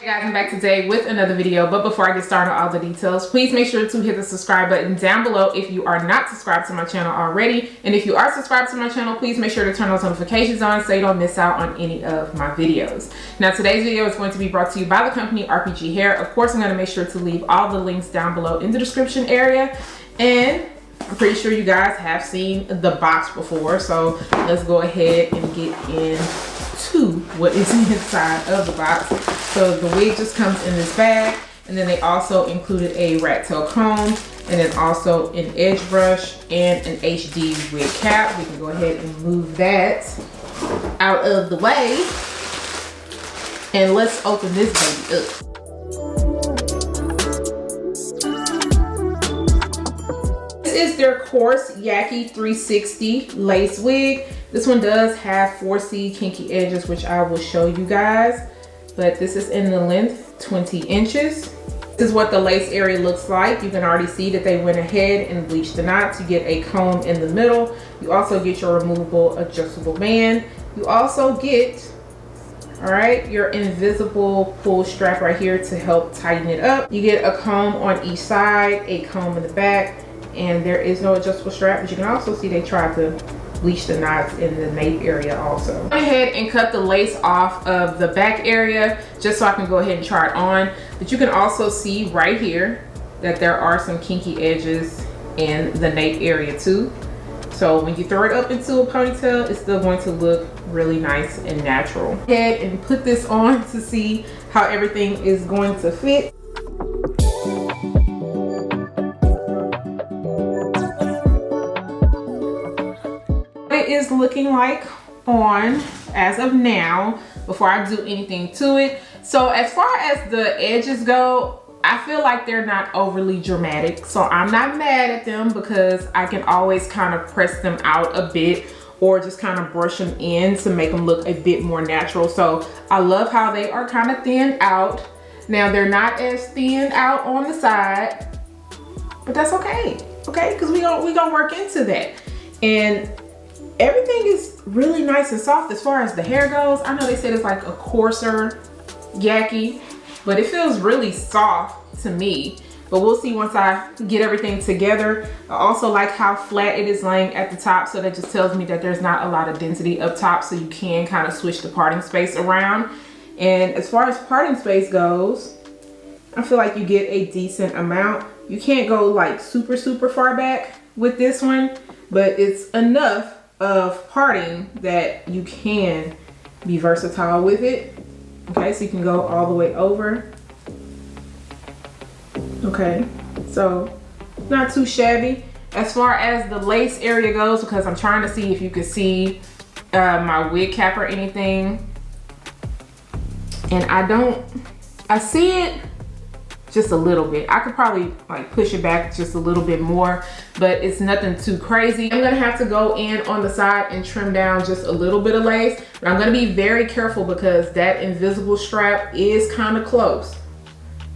Hey guys, I'm back today with another video, but before I get started on all the details, please make sure to hit the subscribe button down below if you are not subscribed to my channel already. And if you are subscribed to my channel, please make sure to turn those notifications on so you don't miss out on any of my videos. Now today's video is going to be brought to you by the company RPGHair. Of course, I'm going to make sure to leave all the links down below in the description area. And I'm pretty sure you guys have seen the box before, so let's go ahead and get into what is inside of the box. So the wig just comes in this bag, and then they also included a rat tail comb, and then also an edge brush and an HD wig cap. We can go ahead and move that out of the way, and let's open this baby up. This is their COARSE YAKI 360 lace wig. This one does have 4C kinky edges, which I will show you guys. But this is in the length 20 inches. This is what the lace area looks like. You can already see that they went ahead and bleached the knots. You get a comb in the middle. You also get your removable adjustable band. You also get, all right, your invisible pull strap right here to help tighten it up. You get a comb on each side, a comb in the back, and there is no adjustable strap, but you can also see they tried to bleach the knots in the nape area also. Go ahead and cut the lace off of the back area just so I can go ahead and try it on. But you can also see right here that there are some kinky edges in the nape area too. So when you throw it up into a ponytail, it's still going to look really nice and natural. Go ahead and put this on to see how everything is going to fit. Is looking like on as of now before I do anything to it. So as far as the edges go, I feel like they're not overly dramatic, so I'm not mad at them because I can always kind of press them out a bit or just kind of brush them in to make them look a bit more natural. So I love how they are kind of thinned out. Now they're not as thinned out on the side, but that's okay, because we gonna work into that. And everything is really nice and soft as far as the hair goes. I know they said it's like a coarser yaki, but it feels really soft to me. But we'll see once I get everything together. I also like how flat it is laying at the top, so that just tells me that there's not a lot of density up top, so you can kind of switch the parting space around. And as far as parting space goes, I feel like you get a decent amount. You can't go like super far back with this one, but it's enough of parting that you can be versatile with it. Okay, so you can go all the way over. Okay, so not too shabby. As far as the lace area goes, because I'm trying to see if you can see my wig cap or anything, and I see it just a little bit. I could probably like push it back just a little bit more, but it's nothing too crazy. I'm gonna have to go in on the side and trim down just a little bit of lace, but I'm gonna be very careful because that invisible strap is kind of close.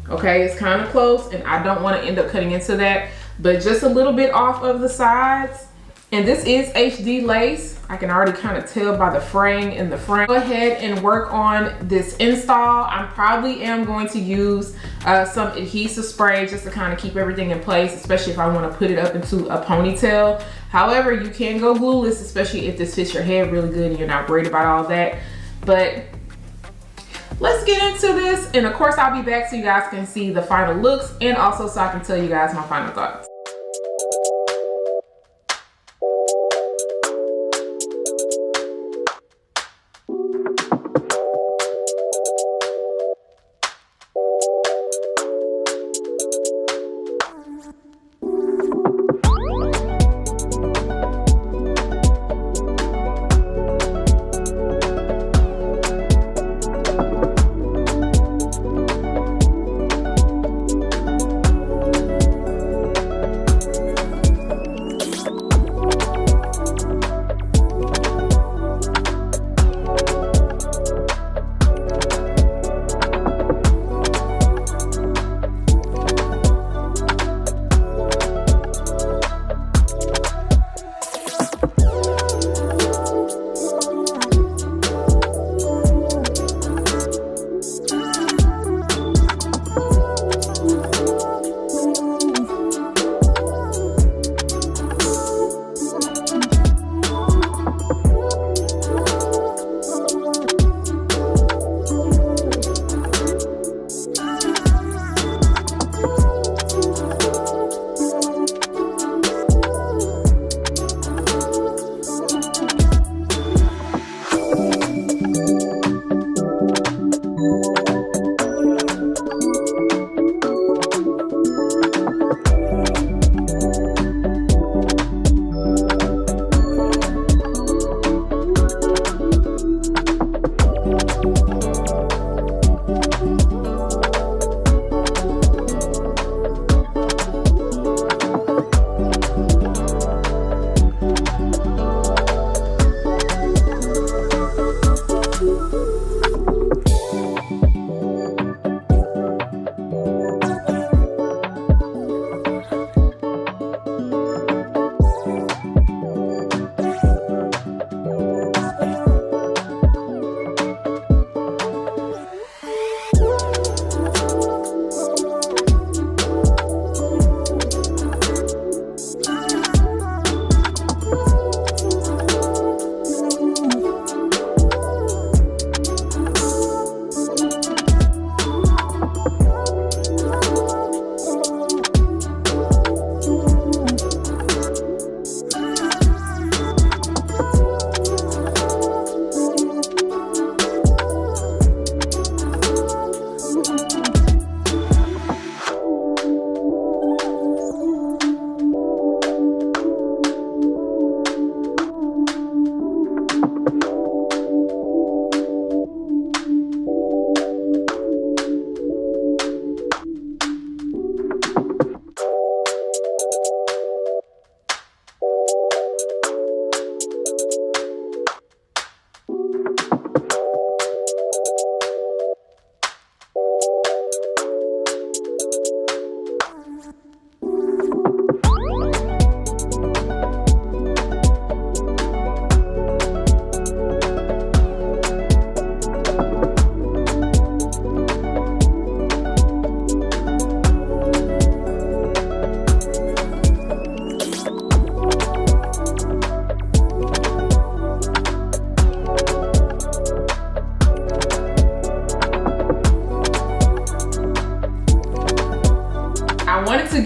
Okay, it's kind of close, and I don't want to end up cutting into that, but just a little bit off of the sides. And this is HD lace. I can already kind of tell by the fraying in the front. Go ahead and work on this install. I probably am going to use some adhesive spray just to kind of keep everything in place, especially if I want to put it up into a ponytail. However, you can go glueless, especially if this fits your head really good and you're not worried about all that. But let's get into this. And of course, I'll be back so you guys can see the final looks, and also so I can tell you guys my final thoughts.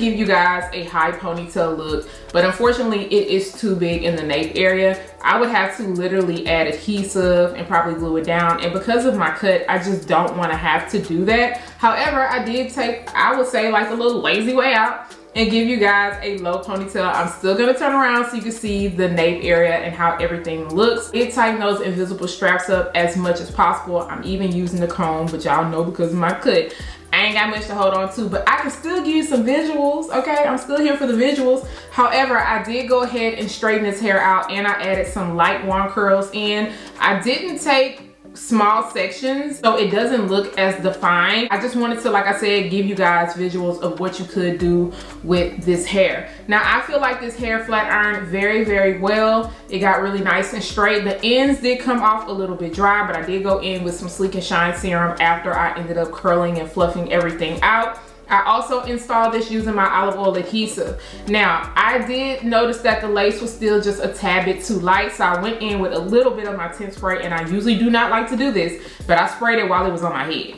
give you guys a high ponytail look, but unfortunately it is too big in the nape area. I would have to literally add adhesive and probably glue it down, and because of my cut, I just don't want to have to do that. However, I did take, I would say, like a little lazy way out and give you guys a low ponytail. I'm still gonna turn around so you can see the nape area and how everything looks. It tighten those invisible straps up as much as possible. I'm even using the comb, but y'all know because of my cut, I ain't got much to hold on to, but I can still give you some visuals, okay? I'm still here for the visuals. However, I did go ahead and straighten this hair out, and I added some light wand curls in. I didn't take small sections so it doesn't look as defined. I just wanted to, like I said, give you guys visuals of what you could do with this hair. Now I feel like this hair flat ironed very, very well. It got really nice and straight. The ends did come off a little bit dry, but I did go in with some Sleek and Shine serum after I ended up curling and fluffing everything out. I also installed this using my olive oil adhesive. Now, I did notice that the lace was still just a tad bit too light, so I went in with a little bit of my tint spray, and I usually do not like to do this, but I sprayed it while it was on my head.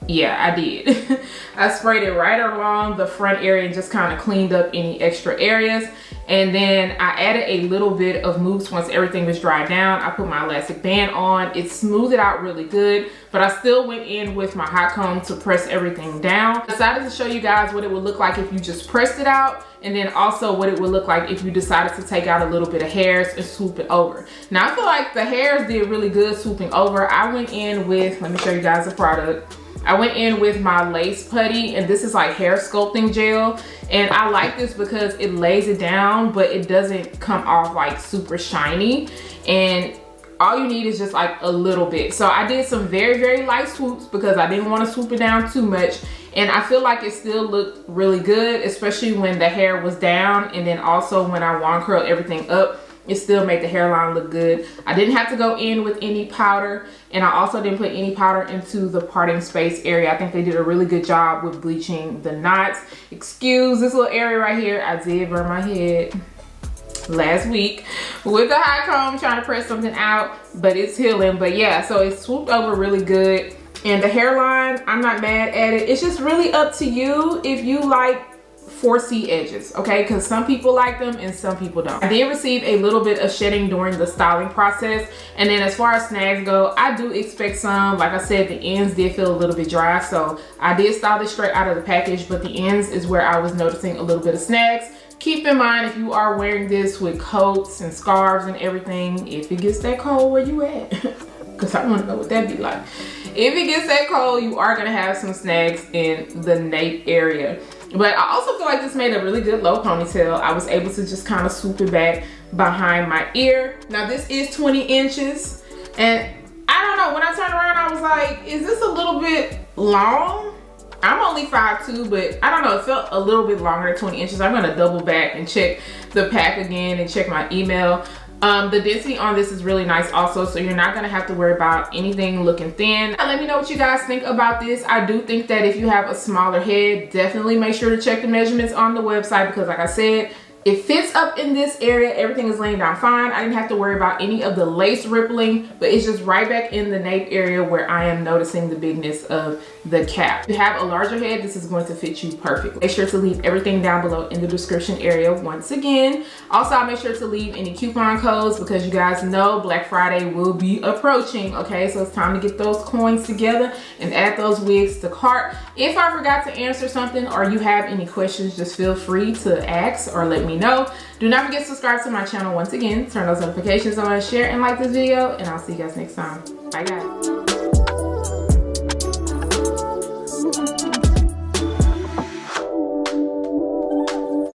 Yeah, I did. I sprayed it right along the front area and just kind of cleaned up any extra areas. And then I added a little bit of mousse once everything was dried down. I put my elastic band on. It smoothed it out really good, but I still went in with my hot comb to press everything down. I decided to show you guys what it would look like if you just pressed it out, and then also what it would look like if you decided to take out a little bit of hairs and swoop it over. Now I feel like the hairs did really good swooping over. I went in with, let me show you guys the product. I went in with my lace putty, and this is like hair sculpting gel, and I like this because it lays it down but it doesn't come off like super shiny, and all you need is just like a little bit. So I did some very, very light swoops because I didn't want to swoop it down too much, and I feel like it still looked really good, especially when the hair was down, and then also when I wand curled everything up. It still made the hairline look good. I didn't have to go in with any powder, and I also didn't put any powder into the parting space area. I think they did a really good job with bleaching the knots. Excuse this little area right here. I did burn my head last week with the hot comb trying to press something out, but it's healing. But yeah, so it swooped over really good. And the hairline, I'm not mad at it. It's just really up to you if you like 4C edges, okay? Because some people like them and some people don't. I did receive a little bit of shedding during the styling process, and then as far as snags go, I do expect some. Like I said, the ends did feel a little bit dry, so I did style this straight out of the package, but the ends is where I was noticing a little bit of snags. Keep in mind, if you are wearing this with coats and scarves and everything, if it gets that cold, where you at? Because I want to know what that be like. If it gets that cold, you are going to have some snags in the nape area. But I also feel like this made a really good low ponytail. I was able to just kind of swoop it back behind my ear. Now this is 20 inches, and I don't know, when I turned around I was like, is this a little bit long? I'm only 5'2", but I don't know, it felt a little bit longer than 20 inches. I'm gonna double back and check the pack again and check my email. The density on this is really nice also, so you're not gonna have to worry about anything looking thin. Let me know what you guys think about this. I do think that if you have a smaller head, definitely make sure to check the measurements on the website, because like I said, it fits up in this area. Everything is laying down fine. I didn't have to worry about any of the lace rippling, but it's just right back in the nape area where I am noticing the bigness of the cap. If you have a larger head, this is going to fit you perfectly. Make sure to leave everything down below in the description area once again. Also, I'll make sure to leave any coupon codes because you guys know Black Friday will be approaching, okay? So it's time to get those coins together and add those wigs to cart. If I forgot to answer something or you have any questions, just feel free to ask or let me know. Do not forget to subscribe to my channel once again, turn those notifications on, share and like this video, and I'll see you guys next time. Bye guys.